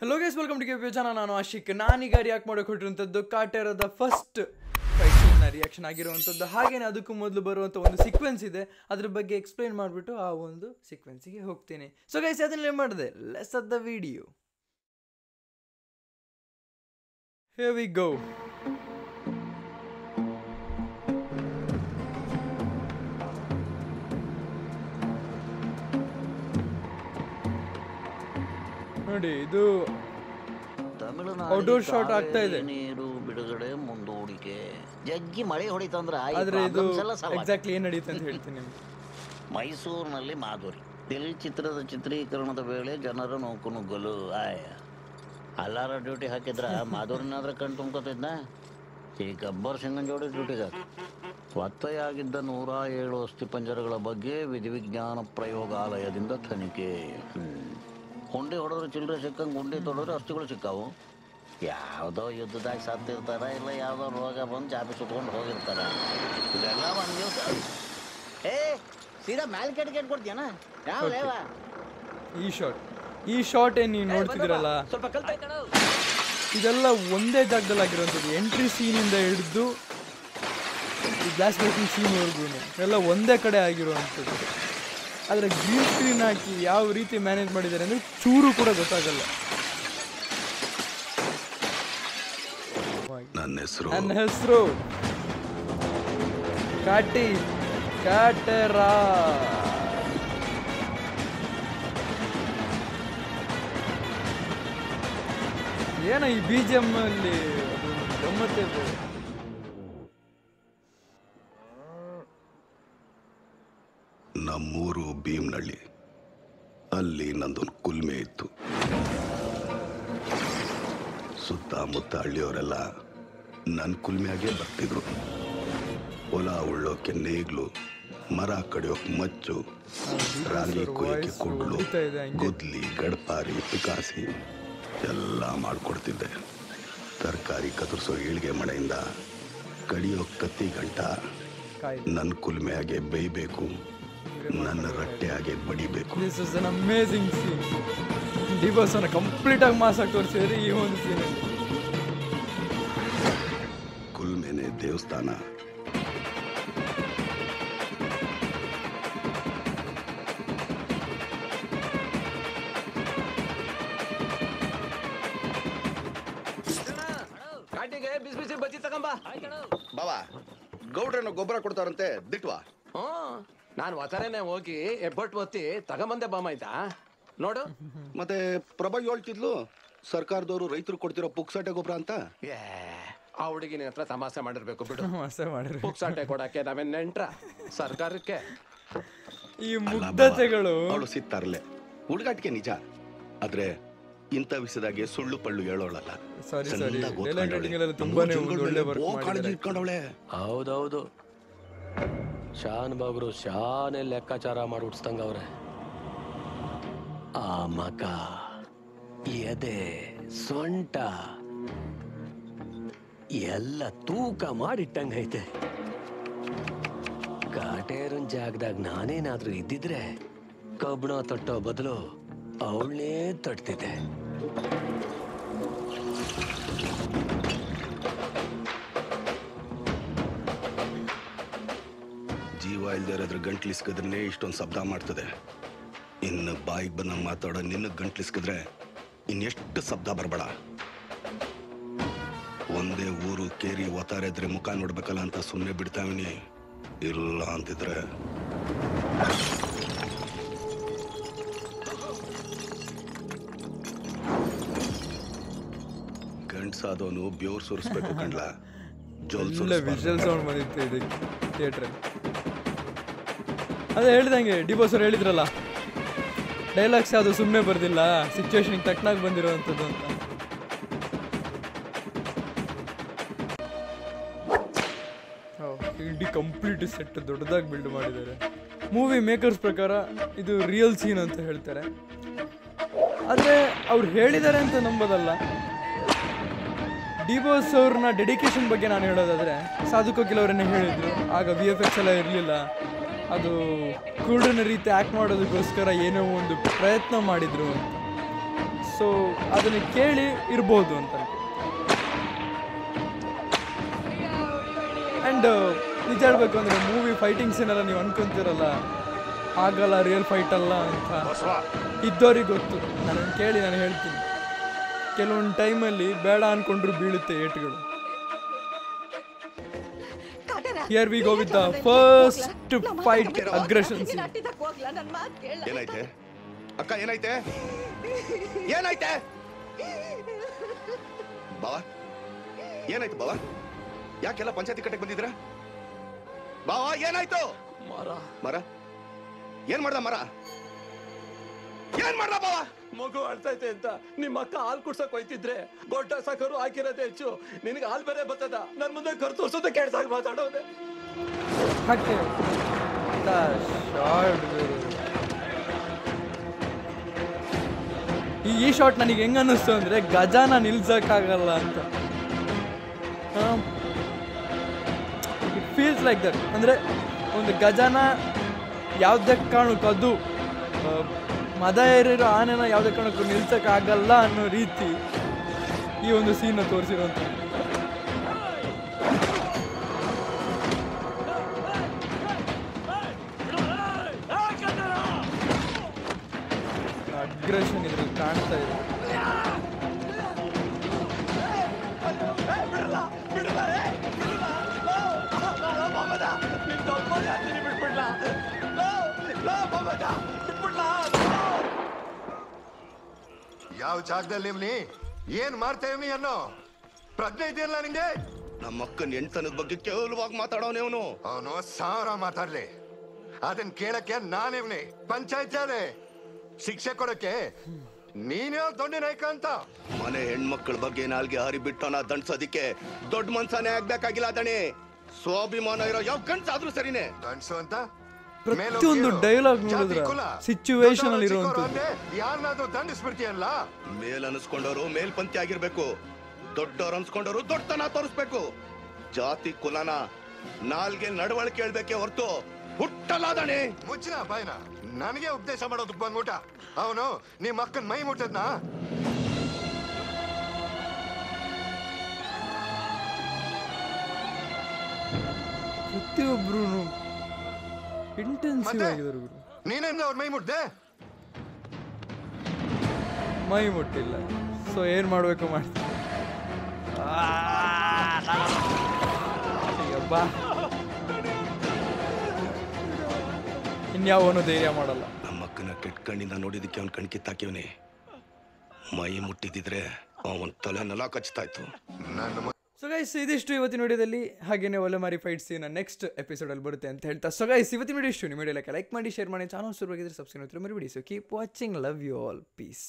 Hello guys, welcome to KPO channel. ನಾನು ಆಶಿಕ್. ನಾನೀಗ react ಮಾಡೋಕೆ ಹೊರಟಿರುವಂಥದ್ದು ಕಾಟೇರದ ಫಸ್ಟ್ ಫೈಟ್ ಸೀನ್ನ ರಿಯಾಕ್ಷನ್ ಆಗಿರುವಂಥದ್ದು. ಹಾಗೇನೆ ಅದಕ್ಕೂ ಮೊದಲು ಬರುವಂಥ ಒಂದು ಸೀಕ್ವೆನ್ಸ್ ಇದೆ, ಅದ್ರ ಬಗ್ಗೆ ಎಕ್ಸ್ಪ್ಲೈನ್ ಮಾಡಿಬಿಟ್ಟು ಆ ಒಂದು ಸೀಕ್ವೆನ್ಸಿಗೆ ಹೋಗ್ತೀನಿ. ಸೊ ಗೈಸ್, ಅದನ್ನೇ ಮಾಡಿದೆ. Let's at the video. Here we go. ನೋಡಿ, ಇದು ಔಟ್ಡೋರ್ ಶಾಟ್ ಆಗ್ತಾ ಇದೆ. ನೀರು ಬಿಡುಗಡೆ ಮುಂದೂಡಿಕೆ ಜಗ್ಗಿ ಮಳೆ ಹೊಡಿತಂದ್ರ ಆದ್ರೆ ಇದು ಎಕ್ಸಾಕ್ಟ್ಲಿ ಏನ್ ನಡೆಯುತ್ತೆ ಅಂತ ಹೇಳ್ತೀನಿ ನಿಮ್ಗೆ. ಮೈಸೂರಿನಲ್ಲಿ ಮಾಧುರಿ ದಿಲ್ ಚಿತ್ರದ ಚಿತ್ರೀಕರಣದ ವೇಳೆ ಜನರ ನುಗ್ಗಲು ಅಲ್ಲಾರ ಡ್ಯೂಟಿ ಹಾಕಿದ್ರ ಮಾಧುರಿನಾದ್ರೆ ಕಣ್ ತುಂಬ್ಕೊತಿದ್ನ. ಈ ಗಬ್ಬರ್ ಸಿಂಗನ್ ಜೋಡಿ ಡ್ಯೂಟಿಗೆ ಒತ್ತೆಯಾಗಿದ್ದ 107 ಅಸ್ಥಿಪಂಜರಗಳ ಬಗ್ಗೆ ವಿಧಿವಿಜ್ಞಾನ ಪ್ರಯೋಗಾಲಯದಿಂದ ತನಿಖೆ. ಗುಂಡಿ ಹೊಡೆದ್ರೆ ಚಿಲ್ಲರೆ ಸಿಕ್ಕಂಗೆ, ಗುಂಡಿ ತೊಡೋದ್ರೆ ಅಸ್ಥಿಗಳು ಸಿಕ್ಕಾವು. ಯಾವುದೋ ಯುದ್ಧದಾಗ ಸತ್ತಿರ್ತಾರ, ಇಲ್ಲ ಯಾವುದೋ ರೋಗ ಬಂದು ಚಾಪಿ ಸುಟ್ಕೊಂಡು ಹೋಗಿರ್ತಾರ. ಇದೆಲ್ಲ ಒಂದು ದಿವಸ ಸೀದಾ ಮ್ಯಾಲ್ ಕೆಟ್ ಕೊಡ್ತೀಯನ ಯಾವ ಈ ಶಾಟ್ ಏನ್ ನೀವು ನೋಡ್ತಿದ್ದೀರಲ್ಲ, ಇದೆಲ್ಲ ಒಂದೇ ಜಾಗದಲ್ಲಿ ಆಗಿರುವಂಥದ್ದು. ಎಂಟ್ರಿ ಸೀನಿಂದ ಹಿಡಿದು ಗ್ಲಾಸ್ ಬ್ರೇಕಿಂಗ್ ಸೀನ್ವರೆಗೂ ಎಲ್ಲ ಒಂದೇ ಕಡೆ ಆಗಿರುವಂಥದ್ದು. ಆದರೆ ಗ್ರೀನ್ ಸ್ಕ್ರೀನ್ ಹಾಕಿ ಯಾವ ರೀತಿ ಮ್ಯಾನೇಜ್ ಮಾಡಿದ್ದಾರೆ ಅಂದರೆ ಚೂರು ಕೂಡ ಗೊತ್ತಾಗಲ್ಲ. ನನ್ನ ಹೆಸರು ಕಾಟೇರ. ಏನೋ ಈ BGM ಅಲ್ಲಿ ಅದು ಗಮ್ಮತ್ತೇ ಬೇರೆ. ನಮ್ಮೂರು ಭೀಮ್ನಳ್ಳಿ, ಅಲ್ಲಿ ನಂದೊಂದು ಕುಲ್ಮೆ ಇತ್ತು. ಸುತ್ತಮುತ್ತ ಹಳ್ಳಿಯವರೆಲ್ಲ ನನ್ನ ಕುಲ್ಮೆಯಾಗೆ ಬರ್ತಿದ್ರು. ಹೊಲ ಉಳ್ಳೋಕೆ ನೇಗ್ಲು, ಮರ ಕಡಿಯೋಕೆ ಮಚ್ಚು, ರಾಗಿ ಕೊಯ್ಯಕ್ಕೆ ಕುಡ್ಲು, ಗುದ್ಲಿ, ಗಡ್ಪಾರಿ, ಪಿಕಾಸಿ ಎಲ್ಲ ಮಾಡಿಕೊಡ್ತಿದ್ದೆ. ತರಕಾರಿ ಕತ್ತರಿಸೋ ಈಳ್ಗೆ ಮಳೆಯಿಂದ ಕಡಿಯೋ ಕತ್ತಿ ಗಂಟ ನನ್ನ ಕುಲ್ಮೆಯಾಗೆ ಬೇಯಬೇಕು, ನನ್ನ ರಟ್ಟೆಯಾಗೆ ಬಡಿಬೇಕು. This is an amazing scene. ಡಿವೋರ್ಸನ್ನು ಕಂಪ್ಲೀಟ್ ಆಗಿ ಮಾಸಾಗಿ ತೋರಿಸಿದ್ರೆ ಈ ಒಂದು ಸೀನಲ್ಲಿ. ಕುಲ್ಮೆನೆ ದೇವಸ್ಥಾನ. ಕಾಟಿಗೆ ಬಿಸಿ ಬಿಸಿ ಬಜ್ಜಿ ತಗೊಂಬ ಬಾವಾ. ಗೌಡ್ರನ್ನ ಗೊಬ್ಬರ ಕೊಡ್ತಾರಂತೆ, ದಿಟ್ವಾ? ನಾನು ಒತ್ತರೇನೆ ಹೋಗಿ ಹೆಬ್ಬಟ್ಟು ಒತ್ತಿ ತಗೊಂಬಂದೆ ಬಾಮ ಆಯ್ತಾ ನೋಡು. ಮತ್ತೆ ಪ್ರಭಾ ಹೇಳ್ತಿದ್ಲು ಸರ್ಕಾರದವರು ರೈತರು ಕೊಡ್ತಿರೋ ಪುಕ್ಸಾಟೆ ಗೊಬ್ಬರ ಅಂತ. ಆ ಹುಡುಗಿ ನಿನ್ನ ಹತ್ರ ತಮಾಷೆ ಮಾಡಿರ್ಬೇಕು ಬಿಡು. ಮಾಡಿರ್ಬೇಕು. ಪುಕ್ಸಾಟೆ ಕೊಡಕ್ಕೆ ನಾವೇನ್ ನೆಂಟ್ರ ಸರ್ಕಾರಕ್ಕೆ? ಈ ಮುಗ್ಧತೆಗಳು ಅವಳು ಸಿಗ್ತಾರಲ್ಲೇ ಹುಡುಗಾಟಿಕೆ ನಿಜ. ಆದ್ರೆ ಇಂಥ ವಿಷಯದಾಗೆ ಸುಳ್ಳು ಪಳ್ಳು ಹೇಳೋಳಲ್ಲ. ತುಂಬಾನೇ ಹೌದೌದು, ಶಾನ್ ಬಾಗ್ರು ಶಾನೆ ಲೆಕ್ಕಾಚಾರ ಮಾಡಿ ಹುಡ್ಸ್ದಂಗ ಅವ್ರೆ. ಆ ಮಕ, ಎದೆ, ಸೊಂಟ ಎಲ್ಲ ತೂಕ ಮಾಡಿಟ್ಟಂಗೈತೆ. ಕಾಟೇರನ್ ಜಾಗದಾಗ ನಾನೇನಾದ್ರೂ ಇದ್ದಿದ್ರೆ ಕಬ್ಬಣ ತಟ್ಟೋ ಬದಲು ಅವಳನ್ನೇ ತಟ್ತಿದ್ದೆ. ಜೀವ ಇಲ್ದೇ ಇರೋದ್ರ ಗಂಟ್ಲಿಸ್ಕಿದ್ರೆ ಇಷ್ಟೊಂದು ಶಬ್ದ ಮಾಡ್ತದೆ. ಇನ್ನು ಬಾಯಿಗೆ ಬಂದಂಗೆ ಮಾತಾಡೋ ನಿನ್ನ ಗಂಟ್ಲಿಸ್ಕಿದ್ರೆ ಇನ್ನೆಷ್ಟು ಶಬ್ದ ಬರಬೇಡ. ಒಂದೇ ಊರು ಕೇರಿ ಒತ್ತಾರೆದ್ರೆ ಮುಖ ನೋಡ್ಬೇಕಲ್ಲ ಅಂತ ಸುಮ್ಮನೆ ಬಿಡ್ತಾವಿನಿ. ಇಲ್ಲ ಅಂತಿದ್ರೆ ಗಂಟ್ಸಾದವನು ಬ್ಯೂರ್ ಸುರಿಸ್ಬೇಕು ಕಣ್ಲ. ವಿಜುವಲ್ ಸೌಂಡ್ ಬಂದಿತ್ತು ಇದಕ್ಕೆ ಥಿಯೇಟ್ರಲ್ಲಿ. ಅದೇ ಹೇಳ್ದಂಗೆ ಡಿಬೋಸ್ ಅವ್ರು ಹೇಳಿದ್ರಲ್ಲ, ಡೈಲಾಗ್ಸ್ ಯಾವುದು ಸುಮ್ಮನೆ ಬರ್ದಿಲ್ಲ, ಸಿಚುವೇಶನ್ಗೆ ತಕ್ಕನಾಗಿ ಬಂದಿರೋವಂಥದ್ದು ಅಂತ. ಇಡೀ ಕಂಪ್ಲೀಟ್ ಸೆಟ್ ದೊಡ್ಡದಾಗಿ ಬಿಲ್ಡ್ ಮಾಡಿದ್ದಾರೆ. ಮೂವಿ ಮೇಕರ್ಸ್ ಪ್ರಕಾರ ಇದು ರಿಯಲ್ ಸೀನ್ ಅಂತ ಹೇಳ್ತಾರೆ. ಆದರೆ ಅವ್ರು ಹೇಳಿದ್ದಾರೆ ಅಂತ ನಂಬೋದಲ್ಲ. ಡಿಬೋಸ್ ಅವ್ರನ್ನ ಡೆಡಿಕೇಶನ್ ಬಗ್ಗೆ ನಾನು ಹೇಳೋದಾದರೆ, ಸಾಧು ಕೋಕಿಲ್ ಅವರನ್ನೇ ಹೇಳಿದ್ರು, ಆಗ VFX ಎಲ್ಲ ಇರಲಿಲ್ಲ, ಅದು ಕುರುಡನ ರೀತಿ ಆ್ಯಕ್ಟ್ ಮಾಡೋದಕ್ಕೋಸ್ಕರ ಏನೋ ಒಂದು ಪ್ರಯತ್ನ ಮಾಡಿದರು ಅಂತ. ಸೊ ಅದನ್ನು ಕೇಳಿ ಇರ್ಬೋದು ಅಂತ ಆ್ಯಂಡ್ ನಿಜ ಹೇಳ್ಬೇಕು ಅಂದರೆ ಮೂವಿ ಫೈಟಿಂಗ್ ಸೀನೆಲ್ಲ ನೀವು ಅನ್ಕೊಂತೀರಲ್ಲ ಆಗಲ್ಲ ರಿಯಲ್ ಫೈಟ್ ಅಲ್ಲ ಅಂತ ಇದ್ದವ್ರಿಗೆ ಗೊತ್ತು. ನಾನು ಕೇಳಿ ನಾನು ಹೇಳ್ತೀನಿ, ಕೆಲವೊಂದು ಟೈಮಲ್ಲಿ ಬೇಡ ಅನ್ಕೊಂಡ್ರು ಬೀಳುತ್ತೆ ಏಟುಗಳು. Here we go with the first fight aggression scene. ಏನಾಯ್ತೆ ಅಕ್ಕ, ಏನಾಯ್ತೆ ಏನಾಯ್ತೆ ಬಾವಾ, ಏನಾಯ್ತು ಬಾವಾ? ಯಾಕೆಲ್ಲ ಪಂಚಾಯತಿ ಕಟ್ಟೆಗೆ ಬಂದಿದ್ರ ಬಾವಾ? ಏನಾಯ್ತು? ಮರ ಏನ್ ಮಾಡ್ದ? ಮರ ಏನ್ ಮಾಡ್ದ ಬಾವಾ? ಮಗು ಅಳ್ತೈತೆ ಅಂತ ನಿಮ್ಮ ಅಕ್ಕ ಹಾಲು ಕುಡ್ಸಕ್ ಹೋಯ್ತಿದ್ರೆ ಗೊಡ್ಡ ಸಕರು ಹಾಕಿರೋದೇ ಹೆಚ್ಚು. ನಿನಗೆ ಹಾಲು ಬೇರೆ ಬರ್ತದ, ನನ್ ಮುಂದೆ ಕರ್ ತೋರ್ಸೋದೇ ಕೇಳ್ದಾಗ ಮಾತಾಡೋದೆ. ಹಾಗೆ ಈ ಶಾಟ್ ನನಗೆ ಹೆಂಗ ಅನ್ನಿಸ್ತು ಅಂದ್ರೆ ಗಜಾನ ನಿಲ್ಸಕ್ಕಾಗಲ್ಲ ಅಂತ. It feels like that. ಅಂದರೆ ಒಂದು ಗಜಾನ ಯಾವುದೇ ಕಾರಣಕ್ಕೂ, ಅದು ಮದ ಏರಿರೋ ಆನೆನ ಯಾವುದೇ ಕಾರಣಕ್ಕೂ ನಿಲ್ಸಕ್ಕಾಗಲ್ಲ ಅನ್ನೋ ರೀತಿ ಈ ಒಂದು ಸೀನ್ ತೋರಿಸಿರೋಂಥ. ಅಗ್ರೆಷನ್ ಇದ್ರಲ್ಲಿ ಕಾಣ್ತಾ ಇದೆ. ಯಾವ ಜಾಗದಲ್ಲಿ ಇವ್ನಿ ಏನ್ ಮಾಡ್ತಾ ಇವ್ನಿ ಅನ್ನೋ ಪ್ರಜ್ಞೆ ಇದೆಯಲ್ಲ ನಿಂಗೆ? ನಮ್ಮ ಅಕ್ಕನ ಹೆಣ್ತನದ ಬಗ್ಗೆ ಕೇವಲವಾಗಿ ಮಾತಾಡೋನೆ ಅವನು. ಅವನು ಸಾವಿರ ಮಾತಾಡ್ಲಿ, ಅದನ್ ಕೇಳಕ್ಕೆ ನಾನಿವ್ನಿ ಪಂಚಾಯತ್ ಶಿಕ್ಷೆ ಕೊಡಕ್ಕೆ ನೀನೇ ದೊಡ್ಡ ನಾಯಕ ಅಂತ. ಮನೆ ಹೆಣ್ಮಕ್ಳ ಬಗ್ಗೆ ನಾಲ್ಗೆ ಹಾರಿ ಬಿಟ್ಟವನ ದಂಡ್ಸೋದಿಕ್ಕೆ ದೊಡ್ಡ ಮನ್ಸನೇ ಆಗ್ಬೇಕಾಗಿಲ್ಲ ದಣಿ. ಸ್ವಾಭಿಮಾನ ಇರೋ ಯಾವ ಗಂಡ್ಸಾದ್ರೂ ಸರಿನೇ. ಗಂಡ್ಸು ಅಂತ ಪ್ರತಿಯೊಂದು ಡೈಲಾಗ್ ನೋಡಿದ್ರೆ ಸಿಚುವೇಶನ್ ಅಲ್ಲಿ ಇರುವಂತದ್ದು. ಯಾರನ್ನಾದ್ರೂ ದಂಡಿಸ್ಬಿಡ್ತೀಯಲ್ಲ. ಮೇಲ್ ಅನ್ಸ್ಕೊಂಡವ್ರು ಮೇಲ್ಪಂಥಿ ಆಗಿರ್ಬೇಕು, ದೊಡ್ಡವ್ರು ಅನ್ಸ್ಕೊಂಡವ್ರು ದೊಡ್ಡತನ ತೋರಿಸ್ಬೇಕು. ಜಾತಿ ಕುಲನ ನಾಲ್ಗೆ ನಡವಳಿಕೆ ಹೇಳ್ಬೇಕೆ ಹೊರತು ಹುಟ್ಟಲಾದಣೆ. ಮುಚ್ಚಿನ ಬಾಯ್ನ, ನನಗೆ ಉಪದೇಶ ಮಾಡೋದಕ್ಕೆ ಬಂದ್ಬಿಟ್ಟ ಅವನು. ನಿಮ್ಮ ಅಕ್ಕನ ಮೈ ಮುಟ್ಟದ್ನ ಪ್ರತಿಯೊಬ್ರು ಇಂಟೆನ್ಸಿವ್ ಆಗಿದ್ರು. ನೀನೇನು ಅವ್ರ ಮೈ ಮುಟ್ದೆ? ಮೈ ಮುಟ್ಟಿಲ್ಲ. ಸೊ ಏನ್ ಮಾಡ್ಬೇಕು ಮಾಡ್ತೀನಿ. ಬಾ, ಇನ್ಯಾವನು ಧೈರ್ಯ ಮಾಡಲ್ಲ. ನಮ್ಮ ಅಕ್ಕನ ಕೆಟ್ಟ ಕಣ್ಣಿಂದ ನೋಡಿದಕ್ಕೆ ಅವ್ನ ಕಣ್ ಕಿತ್ತಾಕಿವನಿ. ಮೈ ಮುಟ್ಟಿದ್ರೆ ಅವನ್ ತಲೆ ನೆಲ ಕಚ್ತಾ ಇತ್ತು. ಸೊ ಗೈಸ್, ಇದಿಷ್ಟು ಇವತ್ತಿನ ವಿಡಿಯೋದಲ್ಲಿ. ಹಾಗೇನೆ ಒಲೆಮಾರಿ ಫೈಟ್ ಸೀನ್ ನೆಕ್ಸ್ಟ್ ಎಪಿಸೋಡಲ್ಲಿ ಬರುತ್ತೆ ಅಂತ ಹೇಳ್ತಾ, ಸೊ ಗೈಸ್ ಇವತ್ತಿನ ವಿಡಿಯೋ ಇಷ್ಟು. ನಿಮ್ಮ ವಿಡಿಯೋ ಲೈಕ್ ಮಾಡಿ, ಶೇರ್ ಮಾಡಿ, ಚಾನಲ್ ಶುರುವಾಗಿದ್ರೆ ಸಬ್ಸ್ಕ್ರೈಬ್ ಮರಿಬೇಡಿ. So keep watching, love you all, piece.